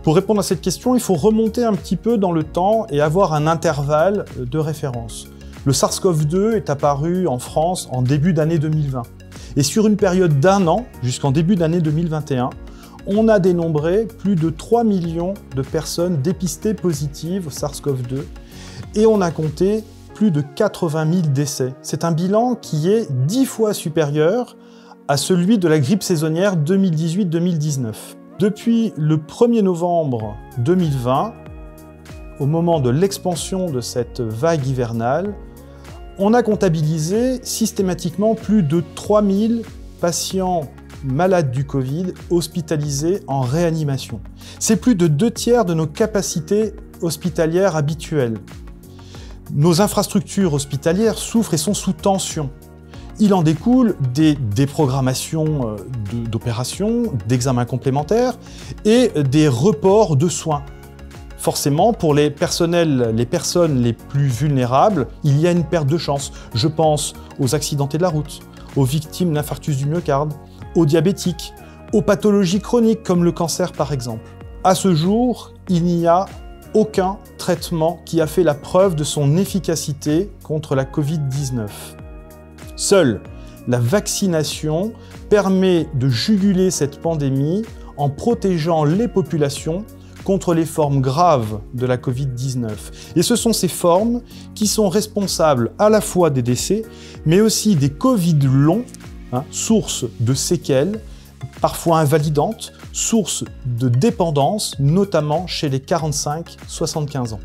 Pour répondre à cette question, il faut remonter un petit peu dans le temps et avoir un intervalle de référence. Le SARS-CoV-2 est apparu en France en début d'année 2020. Et sur une période d'1 an, jusqu'en début d'année 2021, on a dénombré plus de 3 millions de personnes dépistées positives au SARS-CoV-2 et on a compté plus de 80 000 décès. C'est un bilan qui est 10 fois supérieur à celui de la grippe saisonnière 2018-2019. Depuis le 1er novembre 2020, au moment de l'expansion de cette vague hivernale, on a comptabilisé systématiquement plus de 3000 patients malades du Covid hospitalisés en réanimation. C'est plus de 2/3 de nos capacités hospitalières habituelles. Nos infrastructures hospitalières souffrent et sont sous tension. Il en découle des déprogrammations d'opérations, d'examens complémentaires et des reports de soins. Forcément, pour les personnes les plus vulnérables, il y a une perte de chance. Je pense aux accidentés de la route, aux victimes d'infarctus du myocarde, aux diabétiques, aux pathologies chroniques comme le cancer par exemple. À ce jour, il n'y a aucun traitement qui a fait la preuve de son efficacité contre la Covid-19. Seule la vaccination permet de juguler cette pandémie en protégeant les populations contre les formes graves de la Covid-19. Et ce sont ces formes qui sont responsables à la fois des décès, mais aussi des Covid longs, source de séquelles, parfois invalidantes, source de dépendance, notamment chez les 45-75 ans.